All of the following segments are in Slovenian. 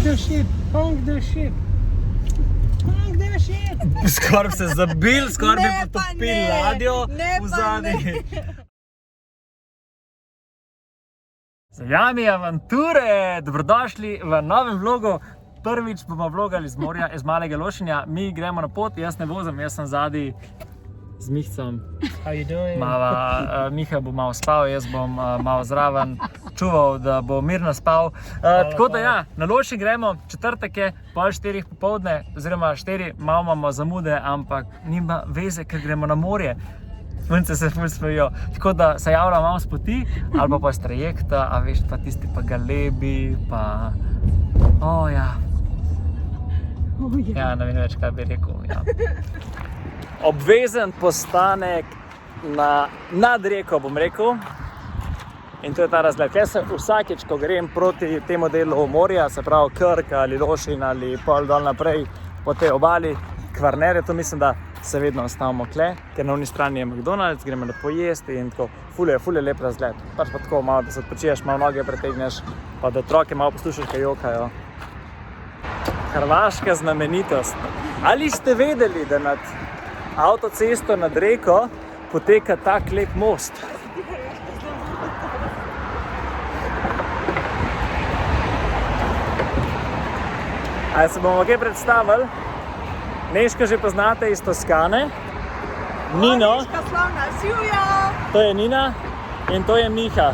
the ship, honk the ship. Honk the ship. Skoraj bi se zabil, skoraj bi Ne, pa potopil ne. ladjo Ne, v pa zadnji. Zajami avanture, dobrodošli v novem vlogu. Prvič bomo vlogali z morja, iz Malega Lošinja. Mi gremo na pot, jaz ne vozim, jaz sem zadnji z Mihcem. How you doing? Miha bo malo spal, jaz bom malo zraven čuval, da bo mirno spal. Tako da ja, na Lošinj gremo, četrtek je, pol 4 popoldne, oziroma 4, malo imamo zamude, ampak nima veze, ker gremo na morje. Punce se ful smejijo, tako da se javlja malo s poti, ali pa iz trajekta, a veš, pa tisti pa galebi, pa... ja. Ja, ne vem več, kaj bi rekel, ja. Obvezen postanek nad reko, bom rekel. In to je ta razgled. Jaz se vsakič, ko grem proti temu delu morja, se pravi Krk ali Lošinj ali pol dol naprej po tej obali, Kvarnerje, to mislim, da se vedno ostavimo kle, ker na oni strani je McDonald's, gremo da pojesti in tako. Ful je lep razgled. Pač pa tako malo, da se odpočiješ, malo noge pretegneš, pa da otroke malo poslušaš, kaj jokajo. Hrvaška znamenitost. Ali ste vedeli, da nad avtocesto nad reko poteka tak lep most? Ali se bomo kaj predstavili? Nežka že poznate iz Toskane. Nino. Nežka slavna, Silja! To je Nina in to je Miha.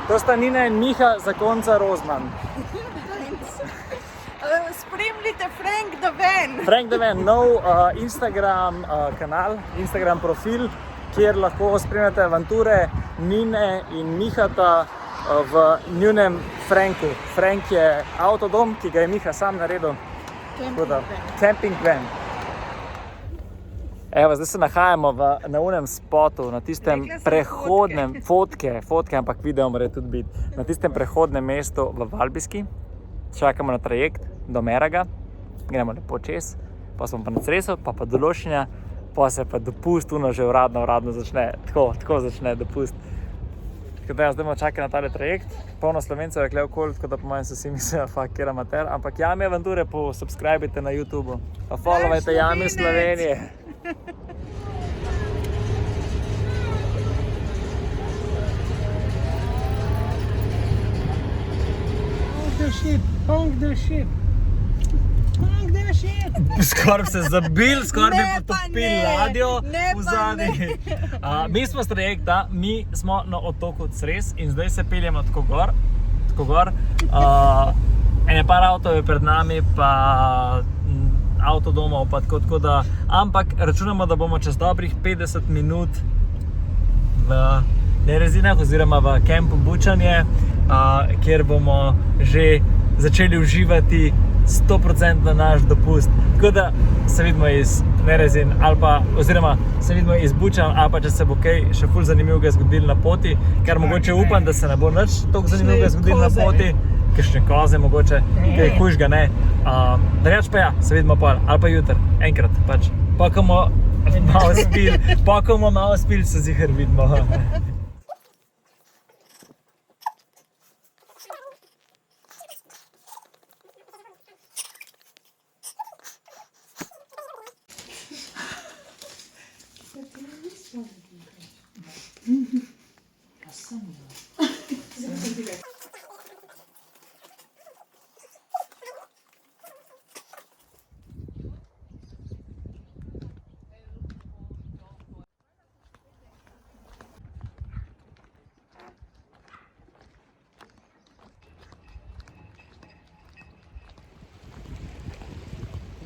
To sta Nina in Miha, zakonca Rozman. Spremljite Frank the Van. Frank the Van, nov Instagram kanal, Instagram profil, kjer lahko spremljate avanture Nine in Mihata v njunem Franku. Frank je avtodom, ki ga je Miha sam naredil. Camping van. Evo, zdaj se nahajamo na unem spotu, na tistem prehodnem, fotke, ampak video mora tudi biti, na tistem prehodnem mestu v Valbiski. Čakamo na trajekt do Meraga, gremo lepo čez, pa smo pa na Cresu, pa do Lošinja, pa se pa dopust, že uradno začne, tako začne dopust. Tako da zdaj bomo čakali na tale trajekt, polno Slovencev je kle okoli, tako da po mojem se vsi mislijo, kjer amater, ampak Jami Avanture subscribite na YouTube, pa followajte Jami Slovenije. The ship, honk the ship. Honk the ship. Skoraj bi se zabil, skoraj bi Ne, pa potopil ne. ladjo Ne, v pa zadnji. Mi smo s trajekta, mi smo na otoku Cres in zdaj se peljemo tako gor. Ene par avtov je pred nami, pa avtodomov, pa tako da, ampak računamo, da bomo čez dobrih 50 minut v Nerezinah oziroma v kampu Bučanje, kjer bomo že začeli uživati 100% na naš dopust. Tako da se vidimo iz Nerezin oziroma se vidimo iz Bučan, ali pa če se bo kaj še ful zanimivega zgodilo na poti, ker mogoče upam, da se ne bo nič toliko zanimivega zgodilo na poti, kakšne koze mogoče, kaj hujšega ne. Drugač pa ja, se vidimo pol, ali pa jutri, enkrat pač. Pa ko bomo malo spili, se ziher vidimo.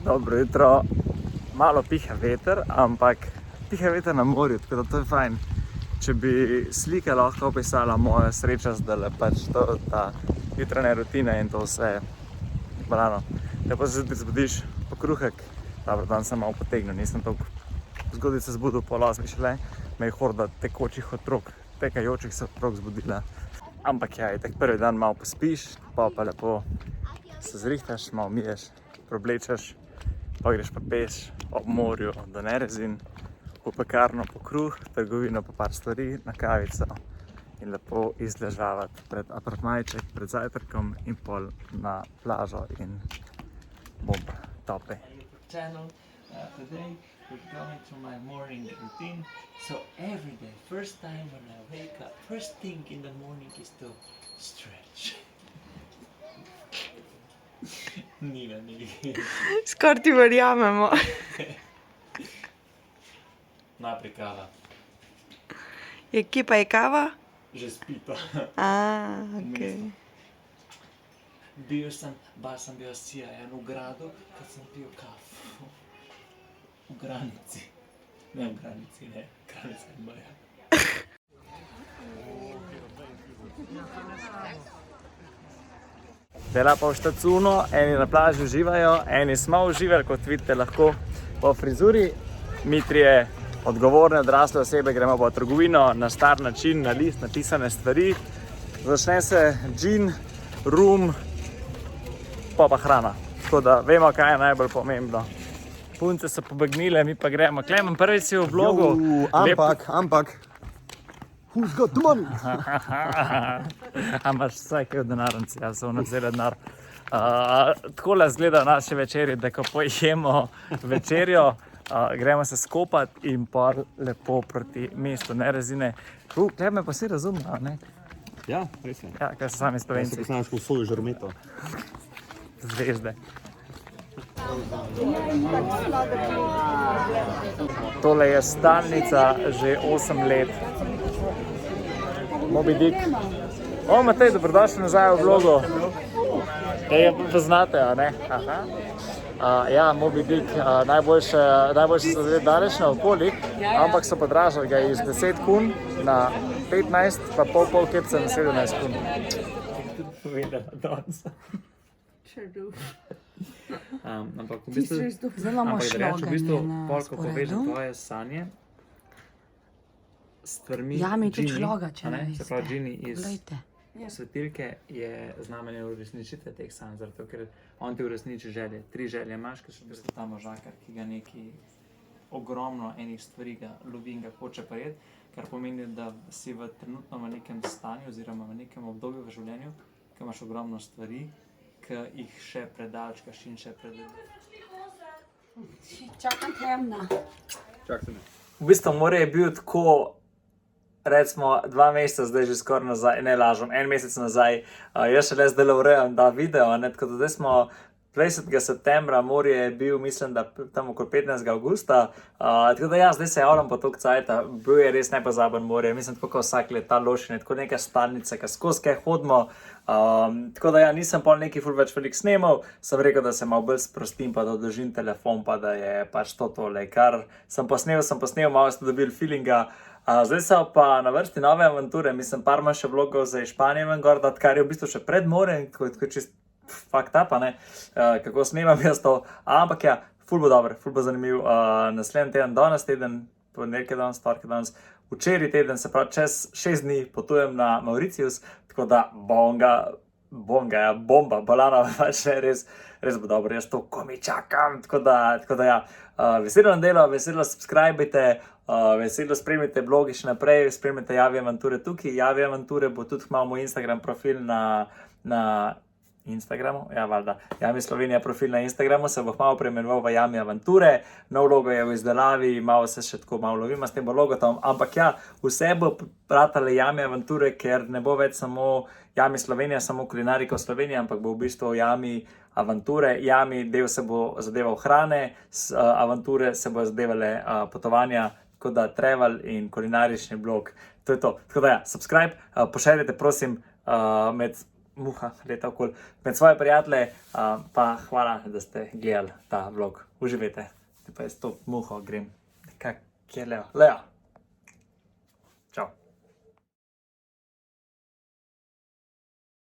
Dobro jutro, malo piha veter, ampak piha veter na morju, tako da to je fajn. Če bi slika lahko opisala mojo srečo zdajle, pač ta jutranja rutina in to vse. Brano, lepo se zbudiš pokruhek, dobro, dan sem malo potegnil, nisem toliko zgodaj se zbudil pol 8 šele, me je horda tekočih otrok, tekajočih se otrok zbudila. Ampak ja, itak prvi dan malo pospiš, pa lepo se zrihtaš, malo miješ, preoblečeš, pa greš pa peš ob morju do Nerezin, v pekarno po kruh, trgovino pa par stvari, na kavico in lepo izležavati pred apartmajček, pred zajtrkom in pol na plažo in bomba, tope. Channel, today we're going to my morning routine. So every day, first time when I wake up, first thing in the morning is to stretch. Nina, Skoraj ti verjamemo. najprej kava. Kje pa je kava? Že spita. Okej. Baš sem bil sijajen v gradu, kad sem pil kafu. V granici. Ne v granici, ne. Granica je moja. Dela pa v štacuno, eni na plaži uživajo, eni smo uživali, kot vidite lahko po frizuri. Mi trije odgovorne odrasle osebe gremo po trgovino na star način, na list napisane stvari. Začne se gin, rum, pa hrana. Tako da vemo, kaj je najbolj pomembno. Punce so pobegnile, mi pa gremo. Klemen, prvič si v vlogu. Ampak. Who's got the money? Imaš vsaj kaj v denarnici, jaz sem vzela denar. Takole izgleda naše večerje, da ko pojemo večerjo, gremo se skopati in pa lepo proti mestu, ne rezine. Klemen pa si razume, ne? Ja, res je. Ja, kaj so sami Slovenci. Se poznaš v soju žarometo. Zvezde. Tole je stalnica že 8 let. Moby Dick. O, Matej, dobrodošli nazaj v vlogu. Tega poznate, a ne? Aha. Ja, Moby Dick, najboljše so zdaj daleč naokoli, ampak so podražali ga iz 10 kun na 15, pa pol kepca na 17 kun. Povedala danes. Ampak v bistvu, polko poveže tvoje sanje s stvarmi Gini, se pravi Gini iz svetilke je znamenje uresničitve teh sanj, zato ker on ti uresniči želje. 3 želje imaš, ker so v bistvu ta možakar, ki ga neki ogromno enih stvari ga lovi in ga hoče prijeti, kar pomeni, da si trenutno v nekem stanju oziroma v nekem obdobju v življenju, ki imaš ogromno stvari, ki jih še predalčkaš in še Čakam temna. Čak se ne. V bistvu more je bil tako, recimo 2 meseca zdaj že skoraj nazaj, ne lažem, 1 mesec nazaj, jaz še le zdaj urejam da video, ne, tako da zdaj smo 20. septembra, morje je bil, mislim, da tam okoli 15. augusta, tako da ja, zdaj se javljam po toliko cajta, bil je res nepozaben morje, mislim, tako kot vsak let ta lošine, tako neka stalnica, ki skozi kaj hodimo, tako da ja, nisem pol neki ful več veliko snemal, sem rekel, da se malo bolj sprostim, pa da odložim telefon, pa da je pač to tole, kar sem posnel, malo ste dobili feelinga. Zdaj so pa na vrsti nove avanture, mislim, par manj še vlogov za Španijo ven gor, kar je v bistvu še pred morem, tako čist fucked up, ne, kako snemam jaz to, ampak ja, ful bo dober, ful bo zanimiv, naslednji teden, danes teden, ponedeljek je danes, torek je danes, včeraj teden, se pravi čez 6 dni potujem na Mauritius, tako da bomba, balana, pač res bo dobro, jaz to komi čakam, tako da ja, veselo delo, veselo subscribejte, veselo spremljajte blogi še naprej, spremljajte Javi Avanture tukaj, Javi Avanture bo tudi malo moj Instagram profil na Instagramu, ja, valjda, Jami Slovenija profil na Instagramu, se bo malo preimenoval v Jami Avanture, nov logo je v izdelavi, malo se še tako malo lovima s tem logotom, ampak ja, vse bo pratale Jami Avanture, ker ne bo več samo Jami Slovenija, samo kulinarika v Sloveniji, ampak bo v bistvu Jami Avanture, Jami del se bo zadeval hrane, Avanture se bo zadevale potovanja, tako da travel in kulinarični blog, to je to. Tako da ja, subscribe, pošeljite prosim med svoje prijatelje, pa hvala, da ste gledali ta vlog. Uživajte. Pa jaz to muho grem. Kak je Leo? Leo!